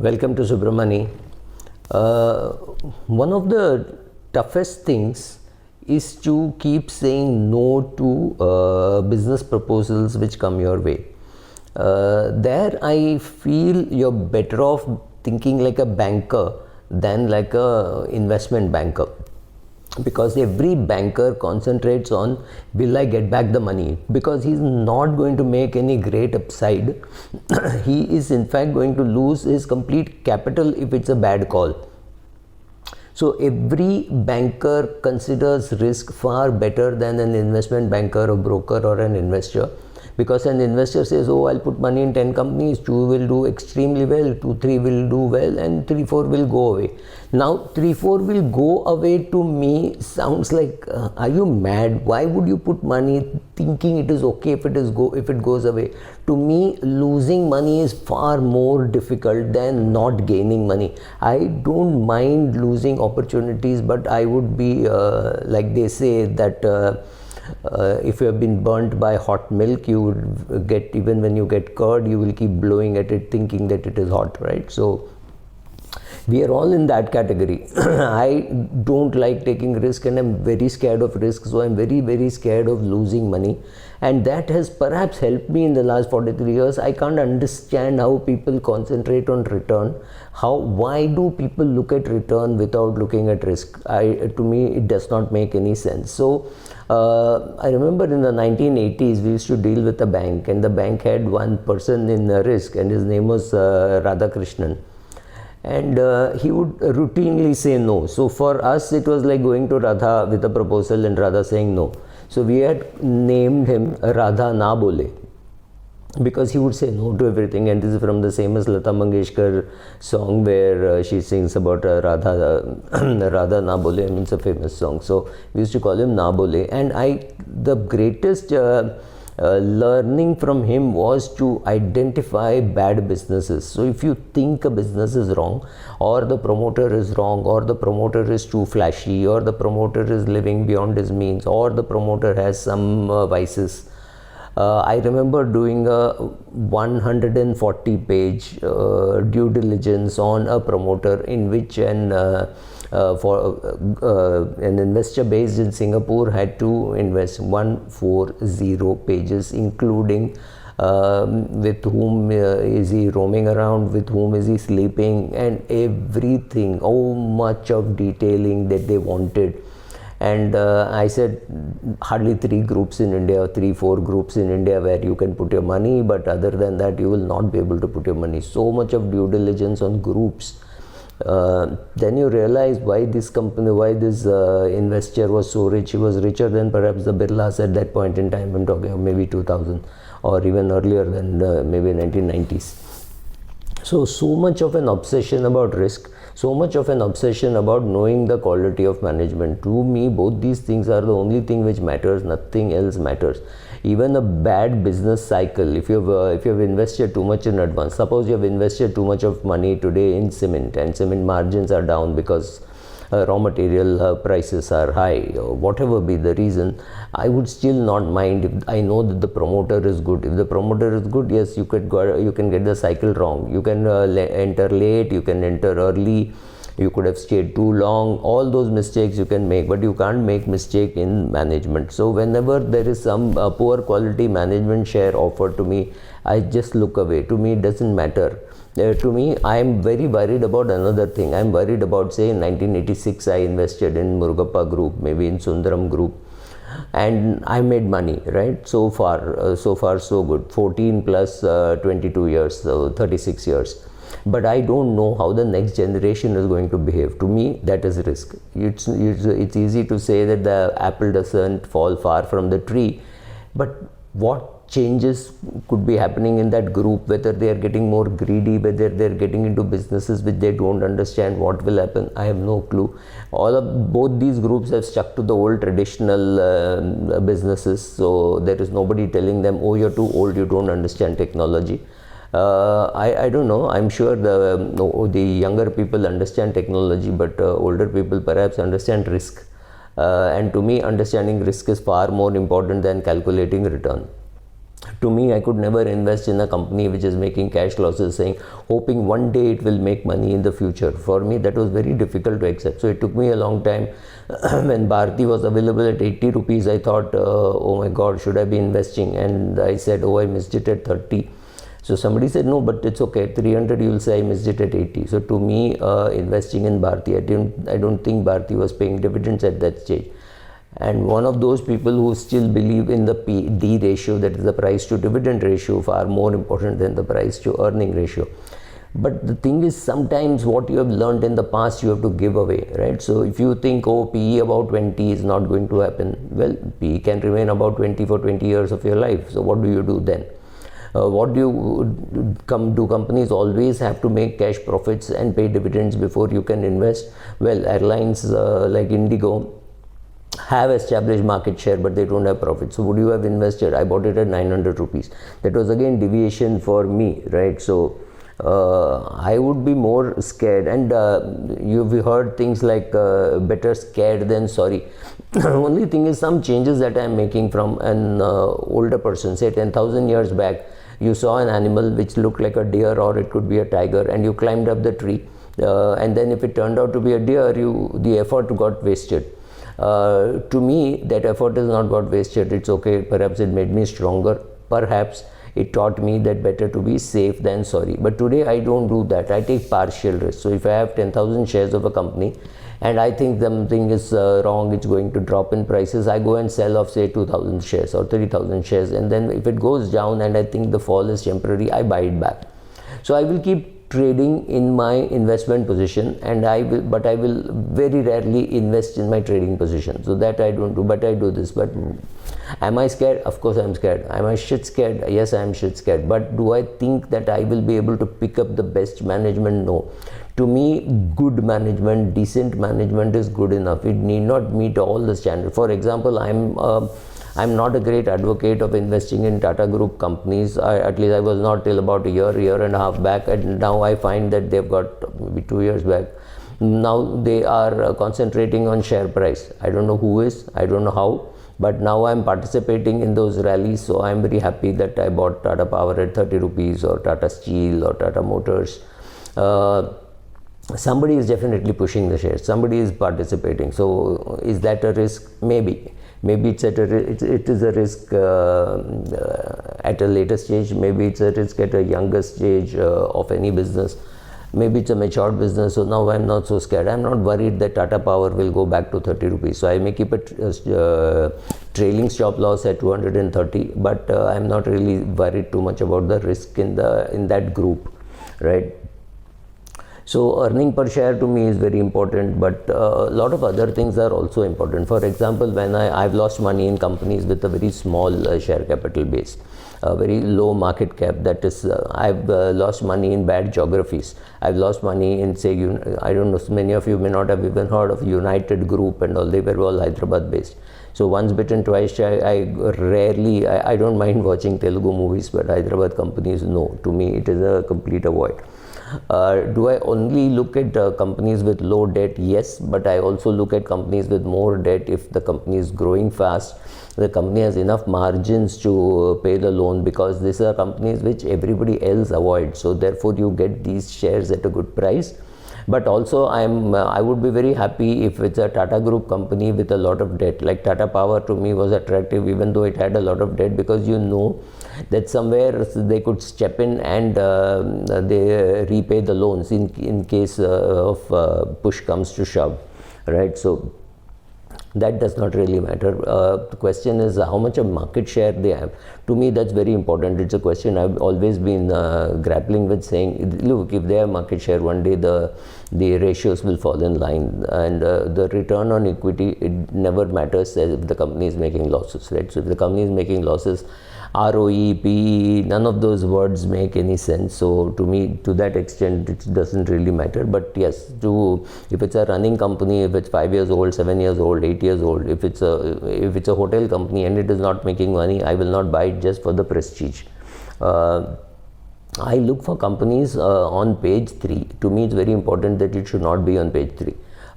Welcome to Subramani. One of the toughest things is to keep saying no to business proposals which come your way. There I feel you're better off thinking like a banker than like a investment banker, because every banker concentrates on will I get back the money, because he's not going to make any great upside. He is in fact going to lose his complete capital if it's a bad call. So every banker considers risk far better than an investment banker or broker or an investor, because an investor says, oh, I'll put money in 10 companies, 2 will do extremely well, 2, 3 will do well, and 3, 4 will go away. Now 3, 4 will go away to me sounds like, are you mad? Why would you put money thinking it is okay if it goes away? To me, losing money is far more difficult than not gaining money. I don't mind losing opportunities, but I would be like they say that if you have been burnt by hot milk, you would get, even when you get curd, you will keep blowing at it thinking that it is hot, right? So we are all in that category. I don't like taking risk, and I'm very scared of risk, so I'm very, very scared of losing money, and that has perhaps helped me in the last 43 years. I can't understand how people concentrate on return. Why do people look at return without looking at risk? To me, it does not make any sense. So I remember in the 1980s, we used to deal with a bank, and the bank had one person in risk, and his name was Radhakrishnan. And he would routinely say no. So for us, it was like going to Radha with a proposal and Radha saying no. So we had named him Radha Na Bole, because he would say no to everything. And this is from the famous Lata Mangeshkar song where she sings about Radha Na Bole. I mean, it's a famous song. So we used to call him Na Bole. And the greatest learning from him was to identify bad businesses. So if you think a business is wrong, or the promoter is wrong, or the promoter is too flashy, or the promoter is living beyond his means, or the promoter has some vices. I remember doing a 140-page due diligence on a promoter in which an investor based in Singapore had to invest 140 pages, including with whom is he roaming around, with whom is he sleeping, and everything, how much of detailing that they wanted. And I said, hardly 3 groups in India, 3, 4 groups in India where you can put your money, but other than that, you will not be able to put your money. So much of due diligence on groups. Then you realize why this company, why this investor was so rich. He was richer than perhaps the Birlas at that point in time. I'm talking of maybe 2000 or even earlier than maybe 1990s. So much of an obsession about risk, so much of an obsession about knowing the quality of management. To me, both these things are the only thing which matters. Nothing else matters. Even a bad business cycle, if you have invested too much in advance, suppose you have invested too much of money today in cement, and cement margins are down because raw material prices are high, or whatever be the reason, I would still not mind if I know that the promoter is good. If the promoter is good, yes, you can get the cycle wrong. You can enter late, you can enter early, you could have stayed too long. All those mistakes you can make, but you can't make mistake in management. So whenever there is some poor quality management share offered to me, I just look away. To me, it doesn't matter. To me, I am very worried about another thing. I am worried about, say, in 1986, I invested in Murugappa Group, maybe in Sundaram Group, and I made money, right? So far, so good. 14 plus 22 years, so 36 years. But I don't know how the next generation is going to behave. To me, that is risk. It's easy to say that the apple doesn't fall far from the tree, but what changes could be happening in that group, whether they are getting more greedy, whether they are getting into businesses which they don't understand what will happen, I have no clue. Both these groups have stuck to the old traditional businesses, so there is nobody telling them, oh, you're too old, you don't understand technology. I don't know. I'm sure the younger people understand technology, but older people perhaps understand risk. And to me, understanding risk is far more important than calculating return. To me, I could never invest in a company which is making cash losses, saying, hoping one day it will make money in the future. For me, that was very difficult to accept. So it took me a long time. When Bharti was available at 80 rupees, I thought, oh my God, should I be investing? And I said, oh, I missed it at 30. So somebody said, no, but it's okay. At 300, you will say I missed it at 80. So to me, investing in Bharti, I don't think Bharti was paying dividends at that stage. And one of those people who still believe in the P/D ratio, that is the price to dividend ratio, far more important than the price to earning ratio. But the thing is, sometimes what you have learned in the past, you have to give away, right? So if you think, oh, PE about 20 is not going to happen, well, PE can remain about 20 for 20 years of your life. So what do you do then? What do you do? Companies always have to make cash profits and pay dividends before you can invest? Well, airlines like Indigo have established market share, but they don't have profit. So would you have invested? I bought it at 900 rupees. That was again deviation for me, right? So I would be more scared. And you've heard things like better scared than sorry. Only thing is, some changes that I'm making from an older person, say 10,000 years back, you saw an animal which looked like a deer, or it could be a tiger, and you climbed up the tree, and then if it turned out to be a deer, the effort got wasted. To me, that effort has not got wasted. It's okay. Perhaps it made me stronger. Perhaps it taught me that better to be safe than sorry. But today I don't do that. I take partial risk. So if I have 10,000 shares of a company and I think something is wrong, it's going to drop in prices, I go and sell off, say, 2,000 shares or 3,000 shares, and then if it goes down and I think the fall is temporary, I buy it back. So I will keep trading in my investment position, and I will very rarely invest in my trading position. So that I don't do, but I do this. But am I scared? Of course I'm scared. Am I shit scared? Yes, I am shit scared. But do I think that I will be able to pick up the best management? No. To me, good management, decent management is good enough. It need not meet all the standards. For example, I'm not a great advocate of investing in Tata Group companies. At least I was not till about a year and a half back, and now I find that they've got maybe 2 years back. Now they are concentrating on share price. I don't know who is, I don't know how, but now I'm participating in those rallies. So I'm very happy that I bought Tata Power at 30 rupees or Tata Steel or Tata Motors. Somebody is definitely pushing the shares. Somebody is participating. So is that a risk? Maybe it is a risk at a later stage. Maybe it's a risk at a younger stage of any business. Maybe it's a matured business, so now I'm not so scared. I'm not worried that Tata Power will go back to 30 rupees. So I may keep a trailing stop loss at 230, but I'm not really worried too much about the risk in that group, right? So earning per share to me is very important, but a lot of other things are also important. For example, when I've lost money in companies with a very small share capital base, a very low market cap, that is, I've lost money in bad geographies. I've lost money in, say, I don't know, many of you may not have even heard of United Group and all. They were all Hyderabad based. So once bitten, twice shy. I don't mind watching Telugu movies, but Hyderabad companies, no. To me, it is a complete avoid. Do I only look at companies with low debt? Yes, but I also look at companies with more debt if the company is growing fast, the company has enough margins to pay the loan, because these are companies which everybody else avoids. So therefore you get these shares at a good price. But also I would be very happy if it's a Tata Group company with a lot of debt. Like Tata Power to me was attractive even though it had a lot of debt, because you know that somewhere they could step in and they repay the loans in case of push comes to shove, right? So that does not really matter. The question is how much of market share they have. To me, that's very important. It's a question I've always been grappling with, saying, look, if they have market share, one day the ratios will fall in line, and the return on equity, it never matters if the company is making losses, right? So if the company is making losses, ROE, PE, none of those words make any sense. So to me, to that extent, it doesn't really matter. But yes, if it's a running company, if it's 5 years old, 7 years old, 8 years old, if it's a hotel company and it is not making money, I will not buy it just for the prestige. I look for companies on page 3. To me, it's very important that it should not be on page 3.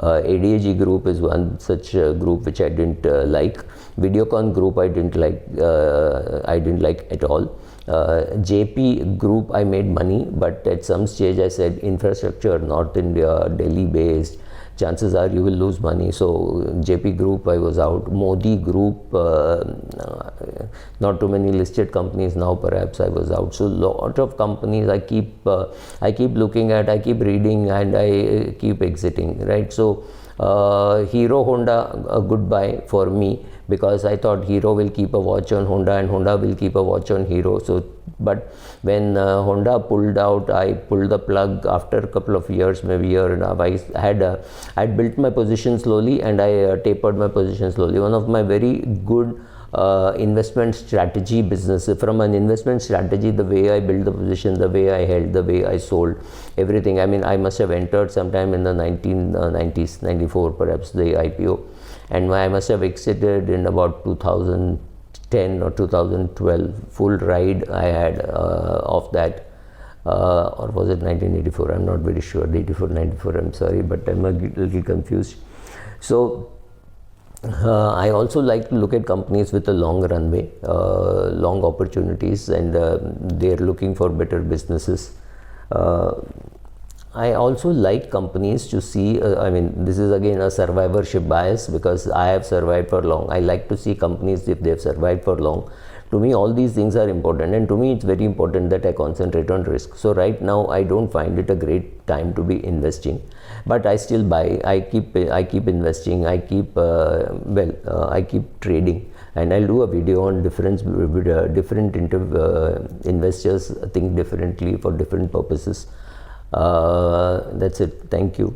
ADAG Group is one such group which I didn't like. Videocon Group I didn't like at all. JP Group I made money, but at some stage I said infrastructure, North India, Delhi based, chances are you will lose money. So JP Group I was out. Modi Group, not too many listed companies now, perhaps I was out. So lot of companies I keep looking at, I keep reading, and I keep exiting, right? So Hero Honda, a good buy for me, because I thought Hero will keep a watch on Honda and Honda will keep a watch on Hero. So but when Honda pulled out, I pulled the plug after a couple of years, maybe year and a half. I had built my position slowly, and I tapered my position slowly. One of my very good investment strategy business, from an investment strategy, the way I built the position, the way I held, the way I sold, everything. I mean, I must have entered sometime in the 1990s, 94 perhaps, the IPO, and I must have exited in about 2010 or 2012. Full ride I had of that, or was it 1984? I'm not very sure. 84, 94. I'm sorry, but I'm a little confused. So I also like to look at companies with a long runway, long opportunities, and they're looking for better businesses. I also like companies to see, I mean, this is again a survivorship bias, because I have survived for long. I like to see companies if they have survived for long. To me, all these things are important, and to me it's very important that I concentrate on risk. So right now I don't find it a great time to be investing, but I still buy. I keep investing. I keep I keep trading, and I'll do a video on different investors think differently for different purposes. That's it. Thank you.